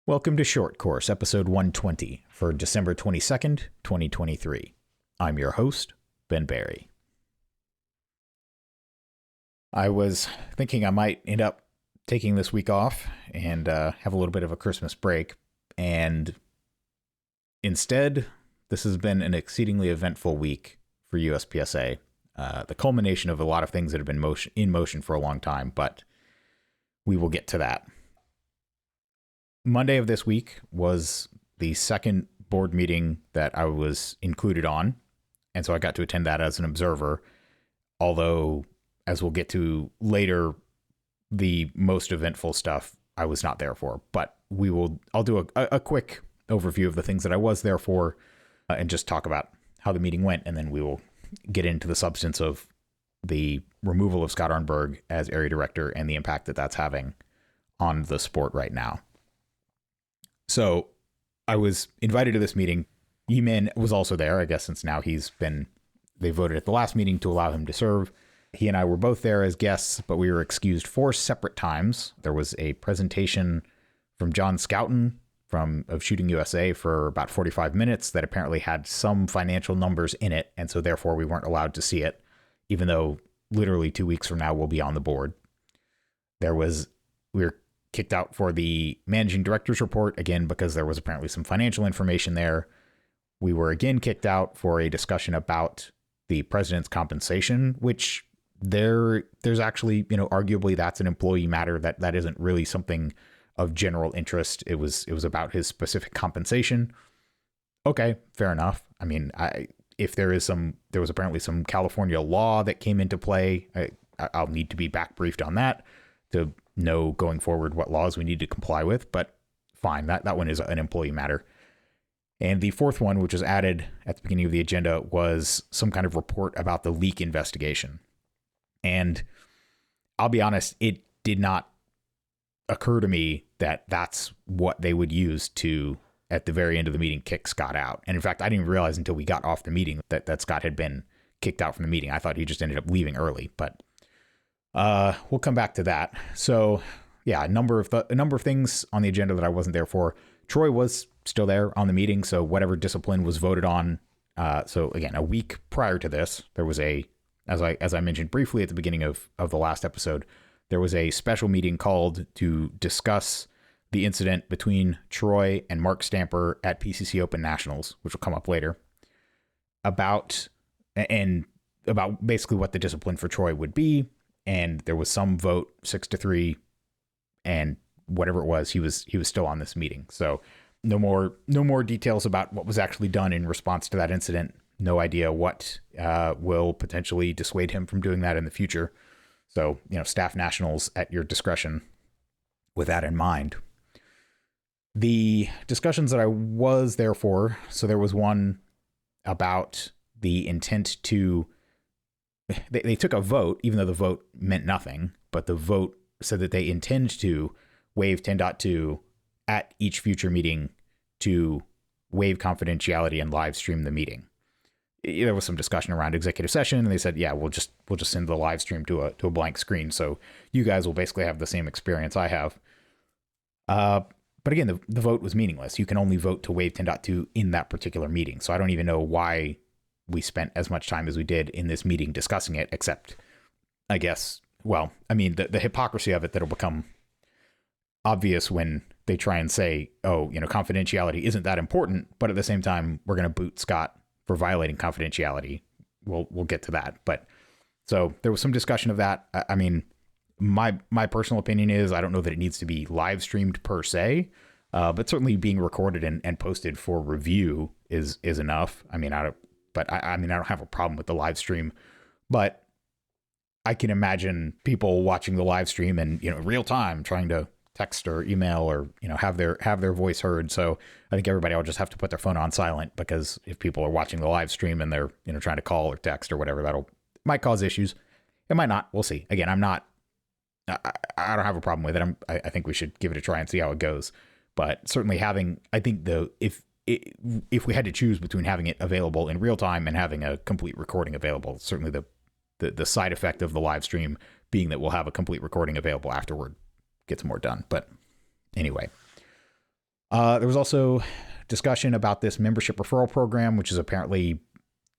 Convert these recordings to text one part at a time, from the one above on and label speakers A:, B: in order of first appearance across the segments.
A: Welcome to Short Course, episode 120 for December 22nd, 2023. I'm your host, Ben Barry. I was thinking I might end up taking this week off and have a little bit of a Christmas break, and instead, this has been an exceedingly eventful week for USPSA. The culmination of a lot of things that have been in motion for a long time, but we will get to that. Monday of this week was the second board meeting that I was included on, and so I got to attend that as an observer, although, as we'll get to later, the most eventful stuff I was not there for. But I'll do a quick overview of the things that I was there for and just talk about how the meeting went, and then we will get into the substance of the removal of Scott Arnburg as area director and the impact that that's having on the sport right now. So I was invited to this meeting. Yemin was also there, I guess, since now they voted at the last meeting to allow him to serve. He and I were both there as guests, but we were excused 4 separate times. There was a presentation from John Scouten of Shooting USA for about 45 minutes that apparently had some financial numbers in it, and so therefore we weren't allowed to see it, even though literally 2 weeks from now we'll be on the board. We were kicked out for the managing director's report, again, because there was apparently some financial information there. We were again kicked out for a discussion about the president's compensation, which there's actually, arguably that's an employee matter that isn't really something of general interest. It was about his specific compensation. Okay, fair enough. I mean, there was apparently some California law that came into play. I'll need to be back briefed on that to know going forward what laws we need to comply with, but fine, that one is an employee matter. And the fourth one, which was added at the beginning of the agenda, was some kind of report about the leak investigation. And I'll be honest, it did not occur to me that that's what they would use to, at the very end of the meeting, kick Scott out. And in fact, I didn't realize until we got off the meeting that Scott had been kicked out from the meeting. I thought he just ended up leaving early, but we'll come back to that. So yeah, a number of things on the agenda that I wasn't there for. Troy was still there on the meeting, so whatever discipline was voted on. So again, a week prior to this, there was as I mentioned briefly at the beginning of the last episode, there was a special meeting called to discuss the incident between Troy and Mark Stamper at PCC Open Nationals, which will come up later, about basically what the discipline for Troy would be. And there was some vote, 6-3, and whatever it was, he was still on this meeting. So no more details about what was actually done in response to that incident. No idea what will potentially dissuade him from doing that in the future. So, staff nationals at your discretion with that in mind. The discussions that I was there for, so there was one about the intent to, they took a vote, even though the vote meant nothing, but the vote said that they intend to waive 10.2 at each future meeting to waive confidentiality and live stream the meeting. There was some discussion around executive session, and they said, yeah, we'll just send the live stream to a blank screen. So you guys will basically have the same experience I have. But again, the vote was meaningless. You can only vote to waive 10.2 in that particular meeting. So I don't even know why we spent as much time as we did in this meeting discussing it, except, I guess, well, I mean, the hypocrisy of it that'll become obvious when they try and say, oh, confidentiality isn't that important, but at the same time, we're going to boot Scott for violating confidentiality. We'll get to that. But so there was some discussion of that. I mean, my personal opinion is I don't know that it needs to be live streamed per se, but certainly being recorded and posted for review is enough. I mean, I don't have a problem with the live stream, but I can imagine people watching the live stream and, real time trying to text or email or, have their voice heard. So I think everybody will just have to put their phone on silent, because if people are watching the live stream and they're, trying to call or text or whatever, might cause issues. It might not. We'll see. Again, I don't have a problem with it. I think we should give it a try and see how it goes. But certainly if we had to choose between having it available in real time and having a complete recording available, certainly the side effect of the live stream being that we'll have a complete recording available afterward gets more done. But anyway, There was also discussion about this membership referral program, which has apparently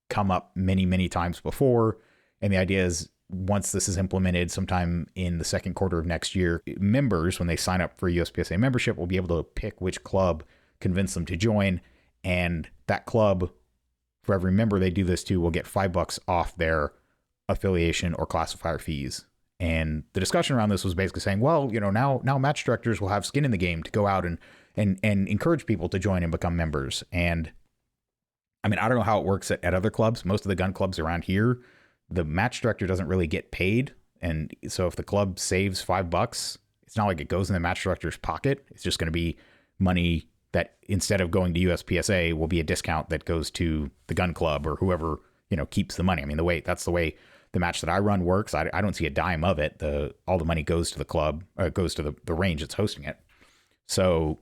A: come up many, many times before. And the idea is once this is implemented sometime in the second quarter of next year, members, when they sign up for USPSA membership, will be able to pick which club convince them to join. And that club, for every member they do this to, will get $5 off their affiliation or classifier fees. And the discussion around this was basically saying, well, now match directors will have skin in the game to go out and encourage people to join and become members. And I mean, I don't know how it works at other clubs. Most of the gun clubs around here, the match director doesn't really get paid. And so if the club saves $5, it's not like it goes in the match director's pocket. It's just going to be money that instead of going to USPSA will be a discount that goes to the gun club or whoever, keeps the money. I mean, that's the way the match that I run works. I don't see a dime of it. All the money goes to the club, or it goes to the range that's hosting it. So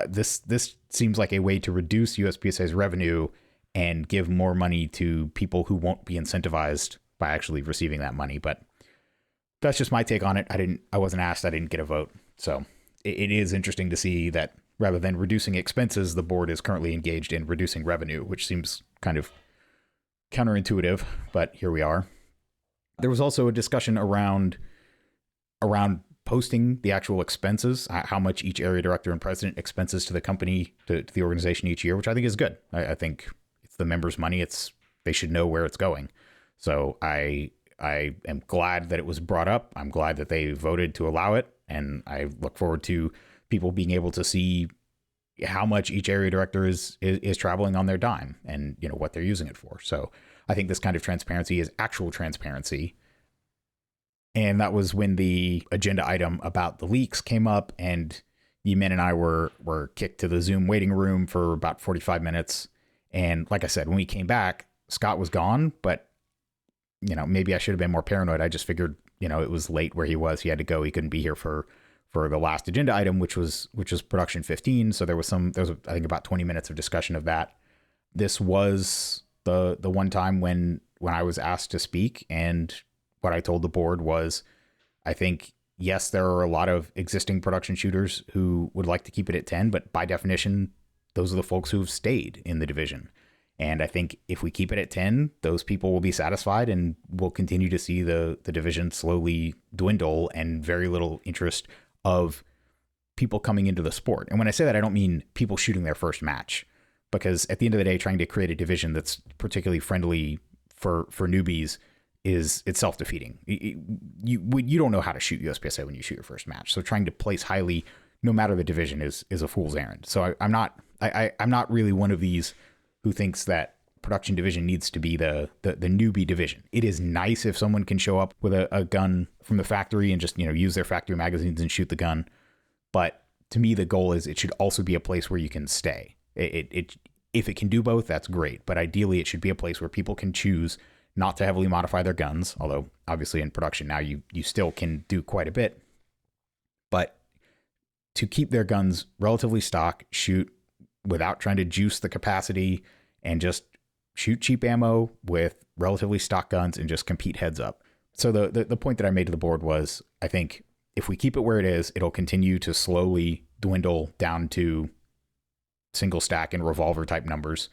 A: this seems like a way to reduce USPSA's revenue and give more money to people who won't be incentivized by actually receiving that money. But that's just my take on it. I wasn't asked. I didn't get a vote. So it is interesting to see that rather than reducing expenses, the board is currently engaged in reducing revenue, which seems kind of counterintuitive, but here we are. There was also a discussion around posting the actual expenses, how much each area director and president expenses to the company, to the organization each year, which I think is good. I think it's the members' money. They should know where it's going. So I am glad that it was brought up. I'm glad that they voted to allow it. And I look forward to people being able to see how much each area director is traveling on their dime and, what they're using it for. So I think this kind of transparency is actual transparency. And that was when the agenda item about the leaks came up, and Yemin and I were kicked to the Zoom waiting room for about 45 minutes. And like I said, when we came back, Scott was gone, but maybe I should have been more paranoid. I just figured, it was late where he was. He had to go. He couldn't be here for the last agenda item, which was production 15. So there was I think about 20 minutes of discussion of that. This was the one time when I was asked to speak, and what I told the board was, I think, yes, there are a lot of existing production shooters who would like to keep it at 10, but by definition, those are the folks who have stayed in the division. And I think if we keep it at 10, those people will be satisfied, and we'll continue to see the division slowly dwindle and very little interest of people coming into the sport. And when I say that, I don't mean people shooting their first match, because at the end of the day, trying to create a division that's particularly friendly for newbies it's self-defeating. You don't know how to shoot USPSA when you shoot your first match. So trying to place highly, no matter the division, is a fool's errand. So I'm not really one of these who thinks that production division needs to be the newbie division. It is nice if someone can show up with a gun from the factory and just use their factory magazines and shoot the gun. But to me, the goal is it should also be a place where you can stay. If it can do both, that's great. But ideally, it should be a place where people can choose not to heavily modify their guns, although obviously in production now you still can do quite a bit, but to keep their guns relatively stock, shoot without trying to juice the capacity, and just shoot cheap ammo with relatively stock guns and just compete heads up. So the point that I made to the board was, I think if we keep it where it is, it'll continue to slowly dwindle down to single stack and revolver type numbers.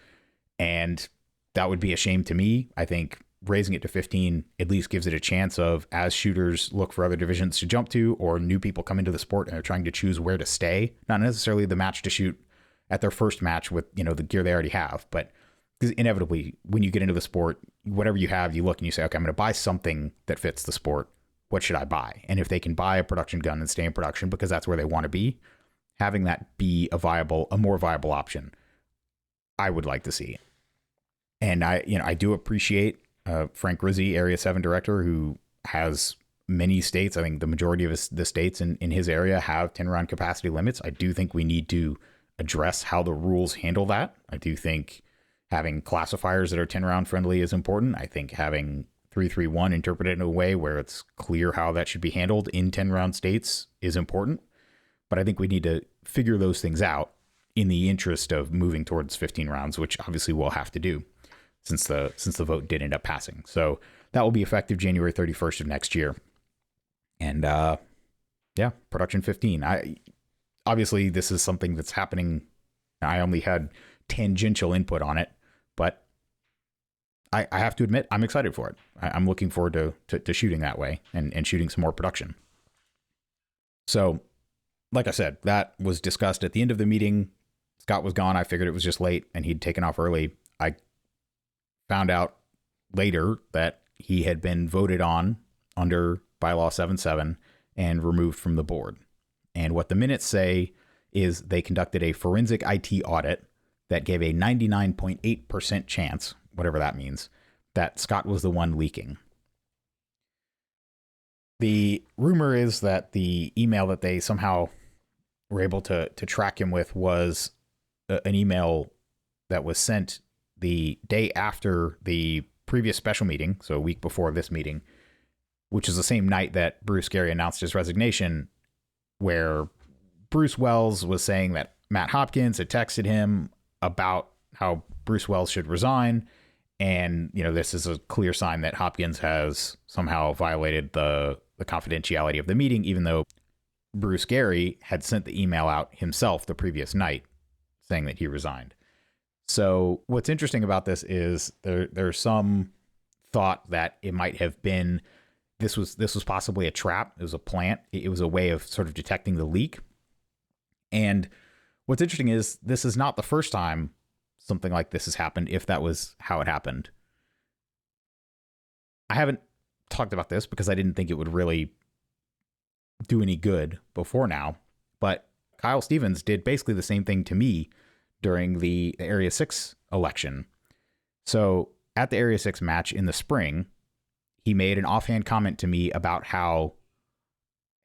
A: And that would be a shame to me. I think raising it to 15 at least gives it a chance of, as shooters look for other divisions to jump to, or new people come into the sport and are trying to choose where to stay, not necessarily the match to shoot at their first match with, the gear they already have, but because inevitably when you get into the sport, whatever you have, you look and you say, okay, I'm going to buy something that fits the sport. What should I buy? And if they can buy a production gun and stay in production because that's where they want to be, having that be a more viable option, I would like to see. And I do appreciate Frank Rizzi, Area 7 director, who has many states. I think the majority of the states in his area have 10-round capacity limits. I do think we need to address how the rules handle that. I do think having classifiers that are 10-round friendly is important. I think having 331 interpreted in a way where it's clear how that should be handled in 10-round states is important. But I think we need to figure those things out in the interest of moving towards 15 rounds, which obviously we'll have to do since the vote did end up passing. So that will be effective January 31st of next year. And production 15. obviously this is something that's happening. I only had tangential input on it, but I have to admit, I'm excited for it. I'm looking forward to shooting that way and shooting some more production. So, like I said, that was discussed at the end of the meeting. Scott was gone. I figured it was just late and he'd taken off early. I found out later that he had been voted on under Bylaw 77 and removed from the board. And what the minutes say is they conducted a forensic IT audit that gave a 99.8% chance, whatever that means, that Scott was the one leaking. The rumor is that the email that they somehow were able to track him with was an email that was sent the day after the previous special meeting, so a week before this meeting, which is the same night that Bruce Gary announced his resignation, where Bruce Wells was saying that Matt Hopkins had texted him about how Bruce Wells should resign. And, this is a clear sign that Hopkins has somehow violated the confidentiality of the meeting, even though Bruce Gary had sent the email out himself the previous night saying that he resigned. So what's interesting about this is there's some thought that it might have been, this was possibly a trap. It was a plant. It was a way of sort of detecting the leak. And what's interesting is this is not the first time something like this has happened, if that was how it happened. I haven't talked about this because I didn't think it would really do any good before now, but Kyle Stevens did basically the same thing to me during the Area 6 election. So at the Area 6 match in the spring, he made an offhand comment to me about how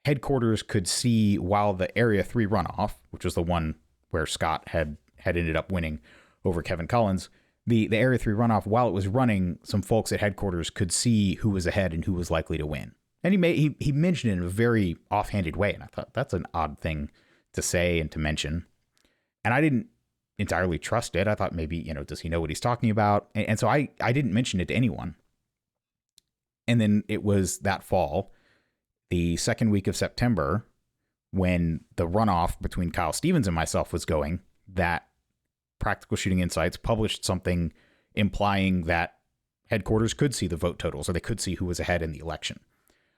A: headquarters could see while the Area 3 runoff, which was the one where Scott had ended up winning over Kevin Collins, the Area 3 runoff, while it was running, some folks at headquarters could see who was ahead and who was likely to win. And he mentioned it in a very offhanded way, and I thought that's an odd thing to say and to mention. And I didn't entirely trust it. I thought maybe, does he know what he's talking about? And so I didn't mention it to anyone. And then it was that fall, the second week of September, when the runoff between Kyle Stevens and myself was going, that Practical Shooting Insights published something implying that headquarters could see the vote totals, or they could see who was ahead in the election.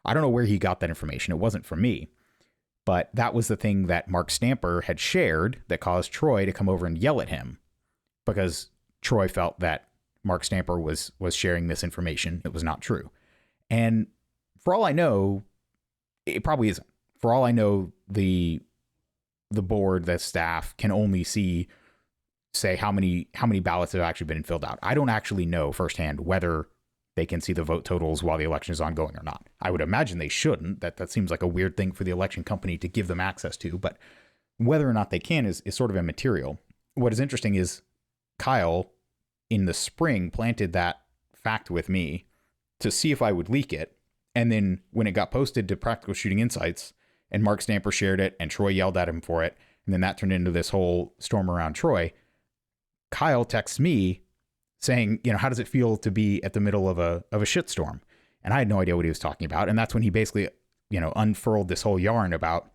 A: I don't know where he got that information. It wasn't from me. But that was the thing that Mark Stamper had shared that caused Troy to come over and yell at him, because Troy felt that Mark Stamper was sharing misinformation. It was not true. And for all I know, it probably isn't. For all I know, the board, the staff can only say how many ballots have actually been filled out. I don't actually know firsthand whether they can see the vote totals while the election is ongoing or not. I would imagine they shouldn't. That seems like a weird thing for the election company to give them access to, but whether or not they can is sort of immaterial. What is interesting is Kyle in the spring planted that fact with me to see if I would leak it. And then when it got posted to Practical Shooting Insights and Mark Stamper shared it and Troy yelled at him for it, and then that turned into this whole storm around Troy, Kyle texts me saying, how does it feel to be at the middle of a shitstorm? And I had no idea what he was talking about. And that's when he basically, unfurled this whole yarn about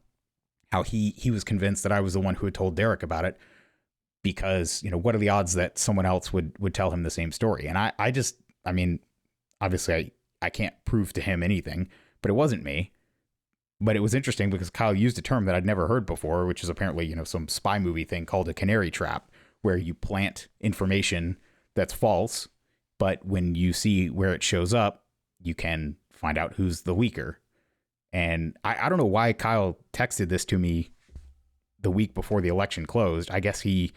A: how he was convinced that I was the one who had told Derek about it, because, what are the odds that someone else would tell him the same story? And I mean, obviously I can't prove to him anything, but it wasn't me. But it was interesting because Kyle used a term that I'd never heard before, which is apparently, some spy movie thing called a canary trap, where you plant information that's false, but when you see where it shows up, you can find out who's the leaker. And I don't know why Kyle texted this to me the week before the election closed. I guess he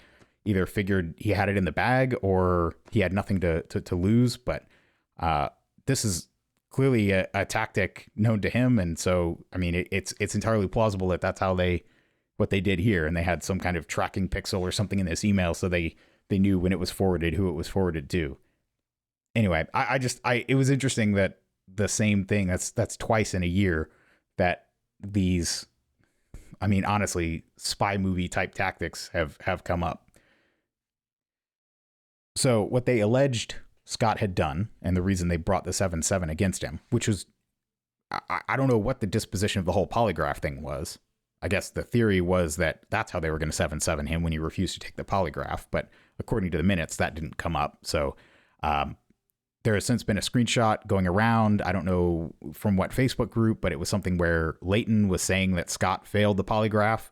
A: either figured he had it in the bag or he had nothing to lose, but this is clearly a tactic known to him. And so, I mean, it's entirely plausible that that's what they did here. And they had some kind of tracking pixel or something in this email, so they knew when it was forwarded, who it was forwarded to. Anyway, it was interesting that the same thing, that's twice in a year that these, I mean, honestly, spy movie type tactics have come up. So what they alleged Scott had done, and the reason they brought the 7-7 against him, which was, I don't know what the disposition of the whole polygraph thing was. I guess the theory was that that's how they were going to 7-7 him when he refused to take the polygraph. But according to the minutes, that didn't come up. So there has since been a screenshot going around. I don't know from what Facebook group, but it was something where Leighton was saying that Scott failed the polygraph.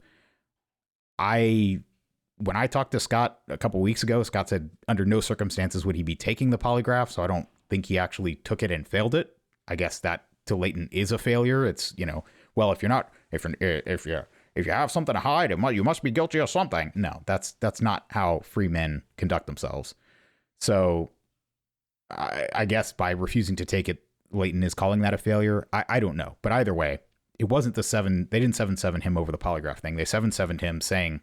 A: When I talked to Scott a couple weeks ago, Scott said under no circumstances would he be taking the polygraph. So I don't think he actually took it and failed it. I guess that to Leighton is a failure. It's, well, if you have something to hide, you must be guilty of something. No, that's not how free men conduct themselves. So I guess by refusing to take it, Leighton is calling that a failure. I don't know. But either way, it wasn't they didn't 7-7 him over the polygraph thing. They 7-7'd him saying,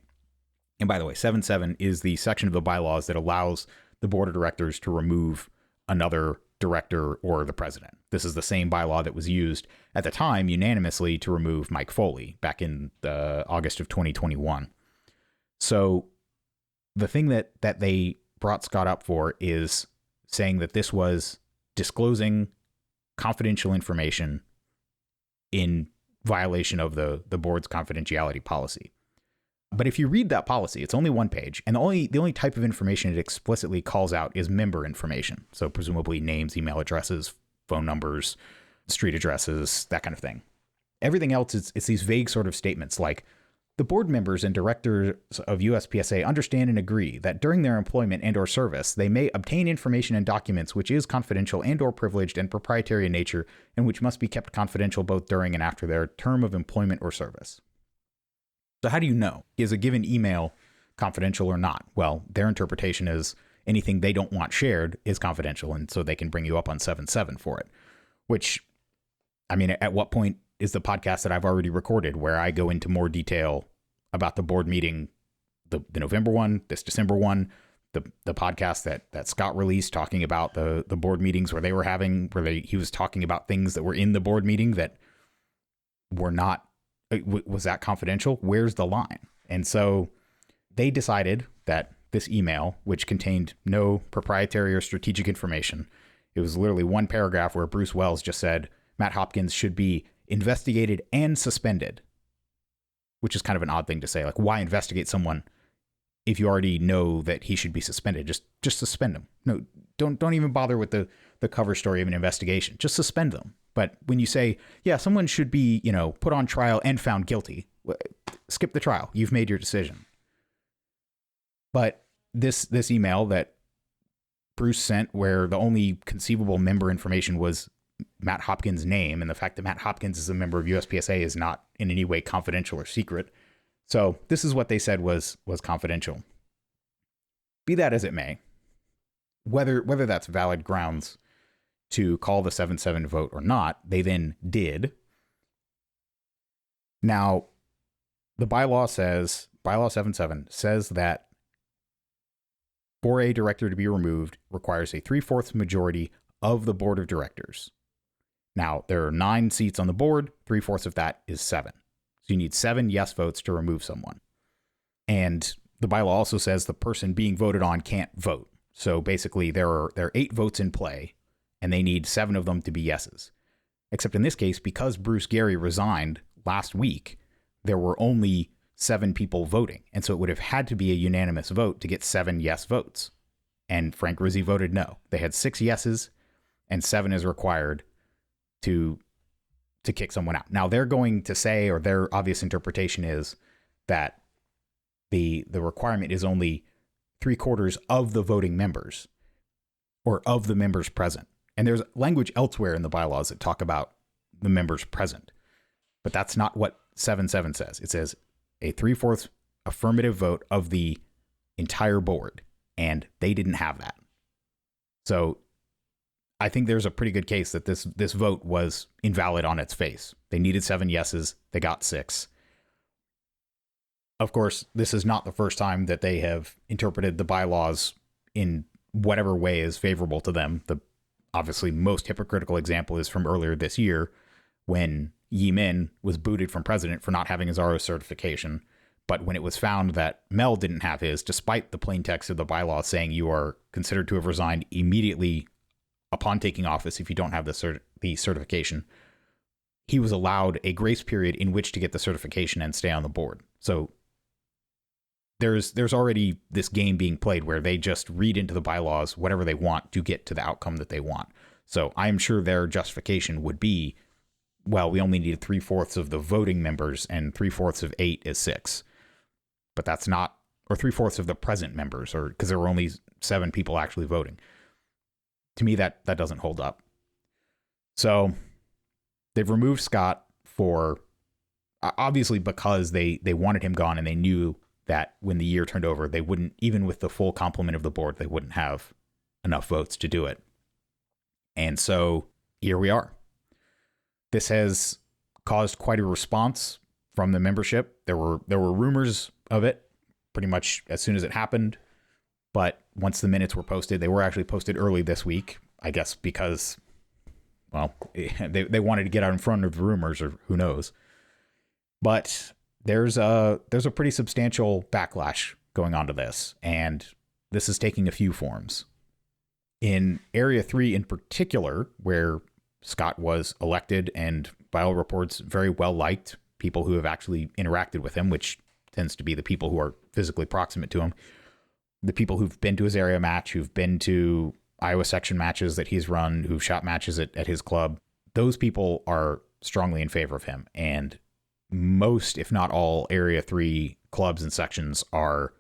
A: and by the way, 7-7 is the section of the bylaws that allows the board of directors to remove another director or the president. This is the same bylaw that was used at the time unanimously to remove Mike Foley back in August of 2021. So the thing that they brought Scott up for is saying that this was disclosing confidential information in violation of the board's confidentiality policy. But if you read that policy, it's only one page, and the only type of information it explicitly calls out is member information. So presumably names, email addresses, phone numbers, street addresses, that kind of thing. Everything else it's these vague sort of statements like, the board members and directors of USPSA understand and agree that during their employment and or service, they may obtain information and documents which is confidential and or privileged and proprietary in nature and which must be kept confidential both during and after their term of employment or service. So how do you know? Is a given email confidential or not? Well, their interpretation is anything they don't want shared is confidential, and so they can bring you up on 7-7 for it. Which, I mean, at what point is the podcast that I've already recorded where I go into more detail about the board meeting, the November one, this December one, the podcast that Scott released talking about the board meetings where they were having, he was talking about things that were in the board meeting that were not, was that confidential? Where's the line? And so they decided that this email, which contained no proprietary or strategic information, it was literally one paragraph where Bruce Wells just said, Matt Hopkins should be investigated and suspended, which is kind of an odd thing to say. Like, why investigate someone if you already know that he should be suspended? Just suspend him. No, don't even bother with the cover story of an investigation. Just suspend them. But when you say, yeah, someone should be, put on trial and found guilty, skip the trial. You've made your decision. But this email that Bruce sent, where the only conceivable member information was Matt Hopkins' name, and the fact that Matt Hopkins is a member of USPSA is not in any way confidential or secret. So this is what they said was confidential. Be that as it may, whether that's valid grounds to call the 7-7 vote or not, they then did. Now, the bylaw 7-7 says that for a director to be removed requires a 3/4 majority of the board of directors. Now, there are 9 seats on the board. 3/4 of that is 7. So you need 7 yes votes to remove someone. And the bylaw also says the person being voted on can't vote. So basically, there are 8 votes in play, and they need 7 of them to be yeses. Except in this case, because Bruce Gary resigned last week, there were only 7 people voting. And so it would have had to be a unanimous vote to get 7 yes votes. And Frank Rizzi voted no. They had 6 yeses, and 7 is required to kick someone out. Now, they're going to say, or their obvious interpretation is that the requirement is only 3/4 of the voting members or of the members present. And there's language elsewhere in the bylaws that talk about the members present. But that's not what 7-7 says. It says a 3/4 affirmative vote of the entire board. And they didn't have that. So I think there's a pretty good case that this vote was invalid on its face. They needed 7 yeses. They got 6. Of course, this is not the first time that they have interpreted the bylaws in whatever way is favorable to them. The obviously most hypocritical example is from earlier this year when Yi Min was booted from president for not having his RO certification. But when it was found that Mel didn't have his, despite the plain text of the bylaw saying you are considered to have resigned immediately upon taking office if you don't have the certification, he was allowed a grace period in which to get the certification and stay on the board. So there's already this game being played where they just read into the bylaws whatever they want to get to the outcome that they want. So I'm sure their justification would be, well, we only need 3/4 of the voting members and 3/4 of 8 is 6. But that's not, or 3/4 of the present members, or because there were only 7 people actually voting. To me, that doesn't hold up. So they've removed Scott for, obviously because they wanted him gone and they knew that when the year turned over, they wouldn't, even with the full complement of the board, they wouldn't have enough votes to do it. And so here we are. This has caused quite a response from the membership. There were rumors of it pretty much as soon as it happened. But once the minutes were posted, they were actually posted early this week, I guess, because, well, they wanted to get out in front of the rumors, or who knows. But there's a pretty substantial backlash going on to this, and this is taking a few forms. In Area 3 in particular, where Scott was elected and by all reports very well liked, people who have actually interacted with him, which tends to be the people who are physically proximate to him, the people who've been to his area match, who've been to Iowa section matches that he's run, who've shot matches at his club, those people are strongly in favor of him. And most, if not all, Area 3 clubs and sections are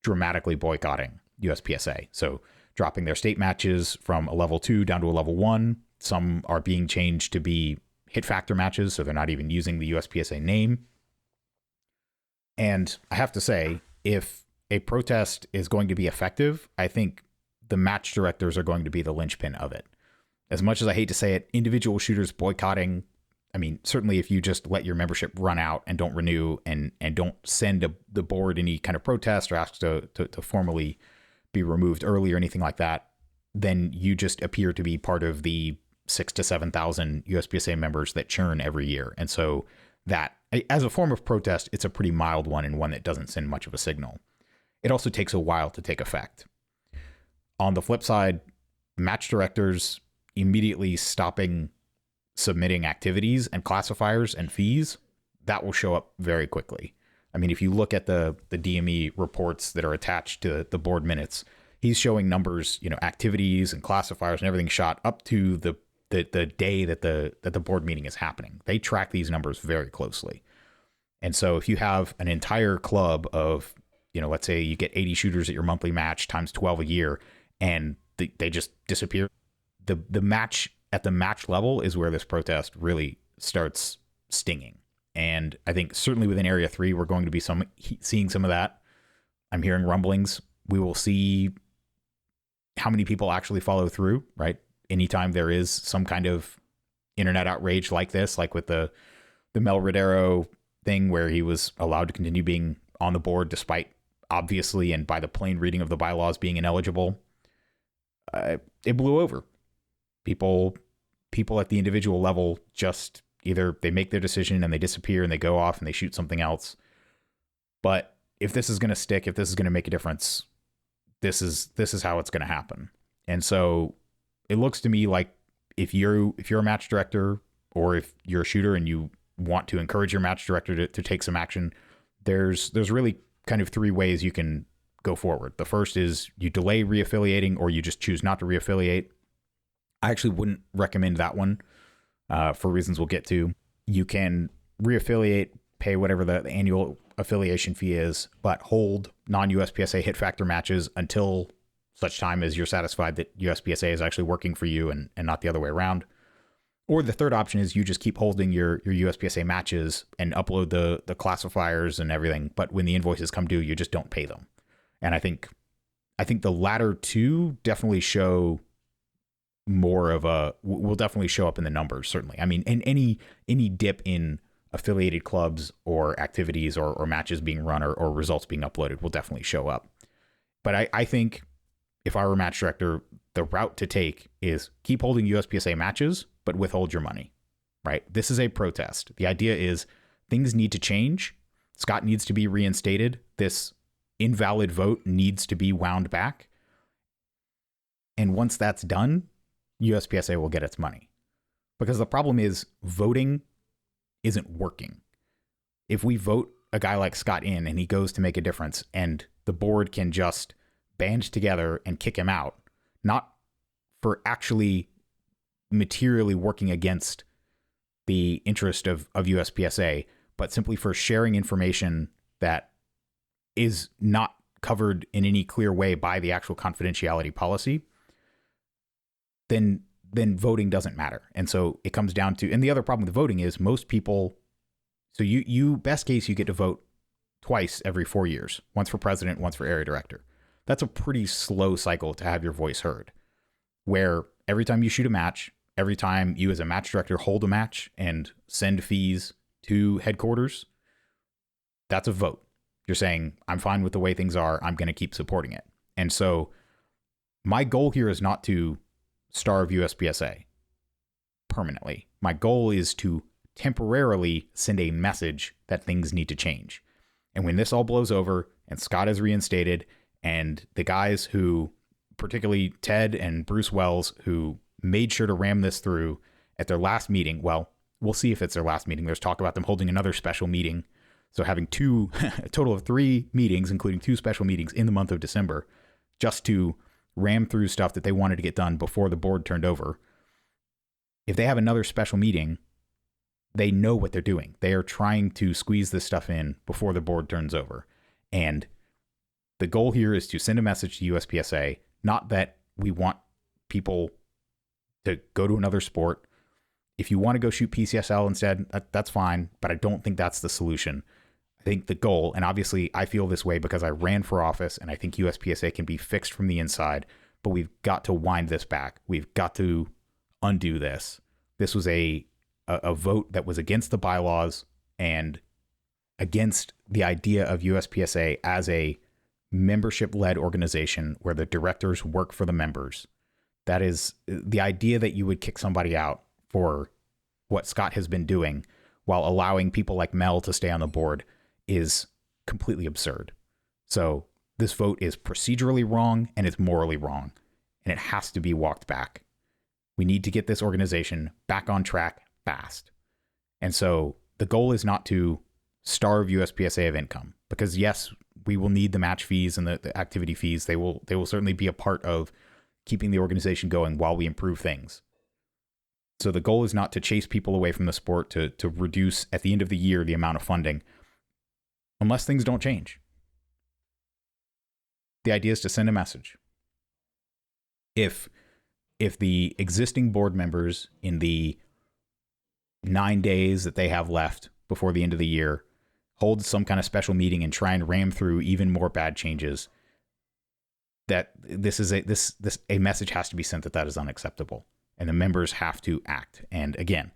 A: dramatically boycotting USPSA. So dropping their state matches from a level 2 down to a level 1. Some are being changed to be hit factor matches, so they're not even using the USPSA name. And I have to say, if a protest is going to be effective, I think the match directors are going to be the linchpin of it. As much as I hate to say it, individual shooters boycotting, I mean, certainly if you just let your membership run out and don't renew and don't send the board any kind of protest or ask to formally be removed early or anything like that, then you just appear to be part of the 6,000 to 7,000 USPSA members that churn every year. And so that, as a form of protest, it's a pretty mild one and one that doesn't send much of a signal. It also takes a while to take effect. On the flip side, match directors immediately stopping submitting activities and classifiers and fees, that will show up very quickly. I mean, if you look at the DME reports that are attached to the board minutes, he's showing numbers, activities and classifiers and everything shot up to the day that the board meeting is happening. They track these numbers very closely. And so if you have an entire club of, let's say you get 80 shooters at your monthly match times 12 a year, and they just disappear, the match at the match level is where this protest really starts stinging. And I think certainly within Area 3, we're going to be seeing some of that. I'm hearing rumblings. We will see how many people actually follow through, right? Anytime there is some kind of internet outrage like this, like with the Mel Rodero thing where he was allowed to continue being on the board despite obviously and by the plain reading of the bylaws being ineligible, it blew over. People at the individual level just either they make their decision and they disappear and they go off and they shoot something else. But if this is going to stick, if this is going to make a difference, this is how it's going to happen. And so it looks to me like if you're a match director or if you're a shooter and you want to encourage your match director to take some action, there's really kind of 3 ways you can go forward. The first is you delay reaffiliating or you just choose not to reaffiliate. I actually wouldn't recommend that one for reasons we'll get to. You can reaffiliate, pay whatever the annual affiliation fee is, but hold non-USPSA hit factor matches until such time as you're satisfied that USPSA is actually working for you and not the other way around. Or the third option is you just keep holding your USPSA matches and upload the classifiers and everything, but when the invoices come due, you just don't pay them. And I think the latter two definitely show more of will definitely show up in the numbers, certainly. I mean, in any dip in affiliated clubs or activities or matches being run or results being uploaded will definitely show up. But I think if I were a match director, the route to take is keep holding USPSA matches, but withhold your money, right? This is a protest. The idea is things need to change. Scott needs to be reinstated. This invalid vote needs to be wound back. And once that's done, USPSA will get its money. Because the problem is voting isn't working. If we vote a guy like Scott in and he goes to make a difference and the board can just band together and kick him out, not for actually materially working against the interest of USPSA, but simply for sharing information that is not covered in any clear way by the actual confidentiality policy, then voting doesn't matter. And so it comes down to, and the other problem with voting is most people, so you best case, you get to vote twice every 4 years, once for president, once for area director. That's a pretty slow cycle to have your voice heard, where every time you shoot a match, every time you as a match director hold a match and send fees to headquarters, that's a vote. You're saying, I'm fine with the way things are. I'm going to keep supporting it. And so my goal here is not to starve USPSA permanently. My goal is to temporarily send a message that things need to change. And when this all blows over and Scott is reinstated and the guys who, particularly Ted and Bruce Wells, who made sure to ram this through at their last meeting, well, we'll see if it's their last meeting. There's talk about them holding another special meeting. So having a total of 3 meetings, including 2 special meetings in the month of December, just to ram through stuff that they wanted to get done before the board turned over. If they have another special meeting, they know what they're doing. They are trying to squeeze this stuff in before the board turns over. And the goal here is to send a message to USPSA, not that we want people to go to another sport. If you want to go shoot PCSL instead, that's fine, but I don't think that's the solution. I think the goal, and obviously I feel this way because I ran for office and I think USPSA can be fixed from the inside, but we've got to wind this back. We've got to undo this. This was a vote that was against the bylaws and against the idea of USPSA as a membership-led organization where the directors work for the members. That is the idea that you would kick somebody out for what Scott has been doing while allowing people like Mel to stay on the board is completely absurd. So this vote is procedurally wrong and it's morally wrong, and it has to be walked back. We need to get this organization back on track fast. And so the goal is not to starve USPSA of income, because yes, we will need the match fees and the activity fees. They will certainly be a part of keeping the organization going while we improve things. So the goal is not to chase people away from the sport, to reduce at the end of the year the amount of funding, unless things don't change. The idea is to send a message. If the existing board members in the 9 days that they have left before the end of the year hold some kind of special meeting and try and ram through even more bad changes, that a message has to be sent that is unacceptable, and the members have to act. And again,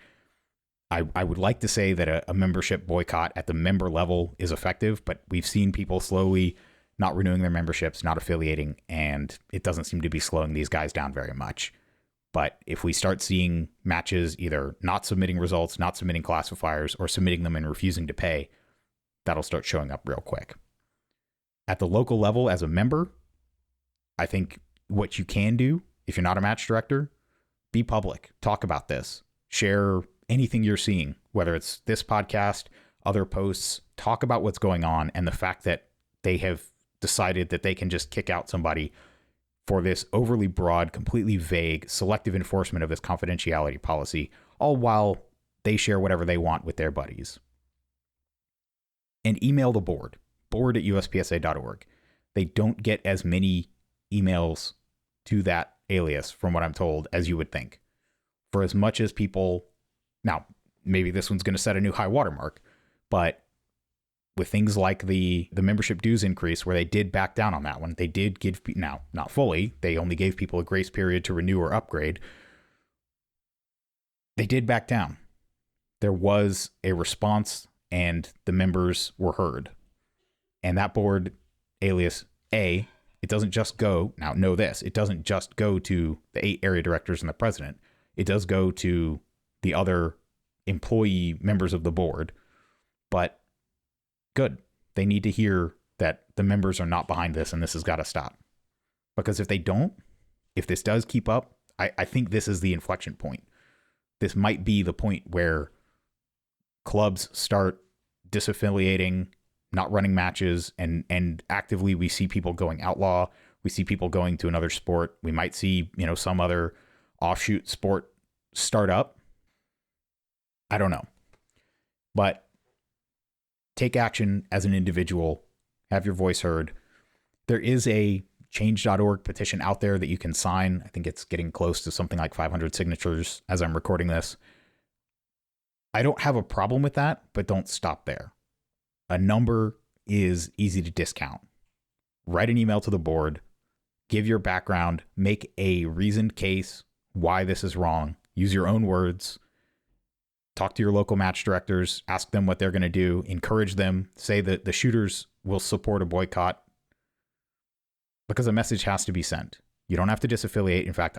A: I would like to say that a membership boycott at the member level is effective, but we've seen people slowly not renewing their memberships, not affiliating, and it doesn't seem to be slowing these guys down very much. But if we start seeing matches either not submitting results, not submitting classifiers, or submitting them and refusing to pay, that'll start showing up real quick. At the local level as a member, I think what you can do, if you're not a match director, be public, talk about this, share anything you're seeing, whether it's this podcast, other posts, talk about what's going on and the fact that they have decided that they can just kick out somebody for this overly broad, completely vague, selective enforcement of this confidentiality policy, all while they share whatever they want with their buddies. And email the board at uspsa.org. They don't get as many emails to that alias, from what I'm told, as you would think. For as much as people, now maybe this one's going to set a new high watermark, but with things like the membership dues increase, where they did back down on that one, they did give, now not fully, they only gave people a grace period to renew or upgrade. They did back down. There was a response and the members were heard. And that board alias A, it doesn't just go, now know this, it doesn't just go to the 8 area directors and the president. It does go to the other employee members of the board. But good. They need to hear that the members are not behind this and this has got to stop. Because if they don't, if this does keep up, I think this is the inflection point this might be the point where clubs start disaffiliating, not running matches, and actively we see people going outlaw. We see people going to another sport. We might see, some other offshoot sport start up. I don't know. But take action as an individual. Have your voice heard. There is a change.org petition out there that you can sign. I think it's getting close to something like 500 signatures as I'm recording this. I don't have a problem with that, but don't stop there. A number is easy to discount. Write an email to the board, give your background, make a reasoned case why this is wrong. Use your own words. Talk to your local match directors, ask them what they're going to do, encourage them, say that the shooters will support a boycott, because a message has to be sent. You don't have to disaffiliate. In fact,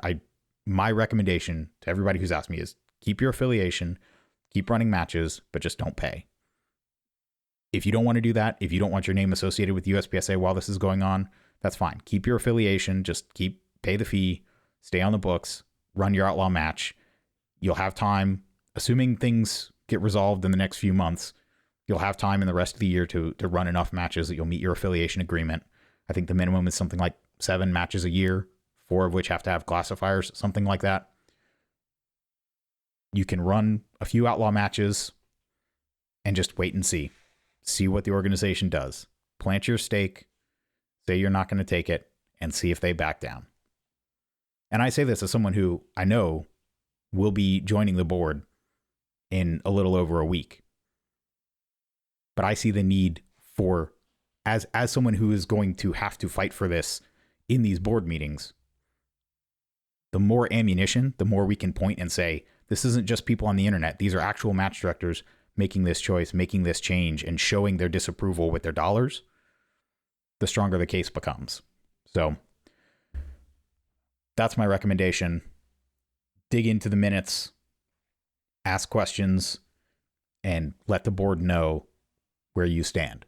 A: my recommendation to everybody who's asked me is keep your affiliation, keep running matches, but just don't pay. If you don't want to do that, if you don't want your name associated with USPSA while this is going on, that's fine. Keep your affiliation, just pay the fee, stay on the books, run your outlaw match. You'll have time, assuming things get resolved in the next few months, you'll have time in the rest of the year to run enough matches that you'll meet your affiliation agreement. I think the minimum is something like 7 matches a year, 4 of which have to have classifiers, something like that. You can run a few outlaw matches and just wait and see. See what the organization does. Plant your stake, say you're not going to take it, and see if they back down. And I say this as someone who I know will be joining the board in a little over a week. But I see the need for, as someone who is going to have to fight for this in these board meetings, the more ammunition, the more we can point and say, this isn't just people on the internet. These are actual match directors making this choice, making this change, and showing their disapproval with their dollars, the stronger the case becomes. So that's my recommendation. Dig into the minutes, ask questions, and let the board know where you stand.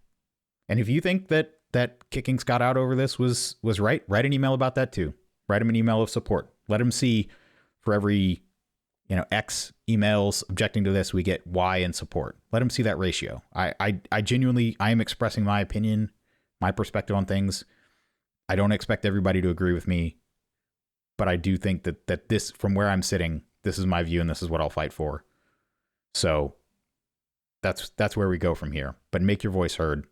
A: And if you think that kicking Scott out over this was right, write an email about that too. Write him an email of support. Let him see for every X emails objecting to this, we get Y in support. Let him see that ratio. I genuinely, I am expressing my opinion, my perspective on things. I don't expect everybody to agree with me, but I do think that this, from where I'm sitting, this is my view and this is what I'll fight for. So that's where we go from here. But make your voice heard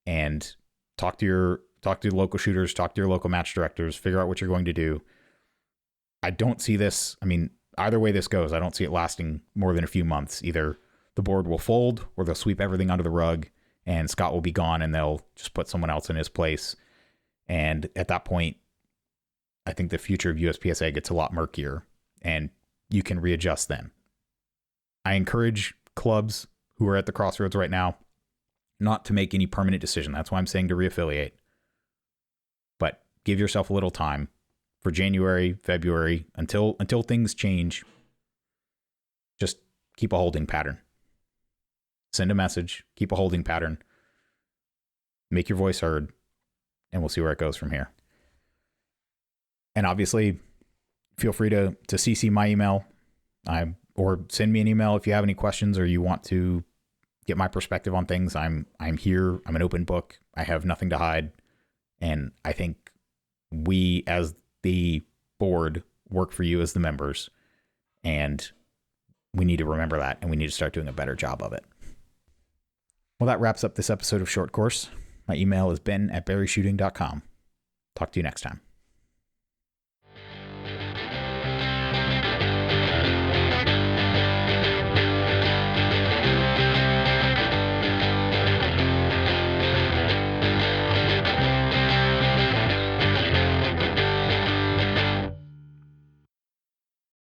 A: and talk to the local shooters, talk to your local match directors, figure out what you're going to do. I don't see this. I mean, either way this goes, I don't see it lasting more than a few months. Either the board will fold or they'll sweep everything under the rug and Scott will be gone and they'll just put someone else in his place. And at that point, I think the future of USPSA gets a lot murkier and you can readjust then. I encourage clubs who are at the crossroads right now not to make any permanent decision. That's why I'm saying to reaffiliate. But give yourself a little time. For January, February, until things change, just keep a holding pattern. Send a message, keep a holding pattern, make your voice heard, and we'll see where it goes from here. And obviously, feel free to CC my email, or send me an email if you have any questions or you want to get my perspective on things. I'm here. I'm an open book. I have nothing to hide, and I think we as the board work for you as the members, and we need to remember that, and we need to start doing a better job of it. Well, that wraps up this episode of Short Course. My email is ben@berryshooting.com. Talk to you next time.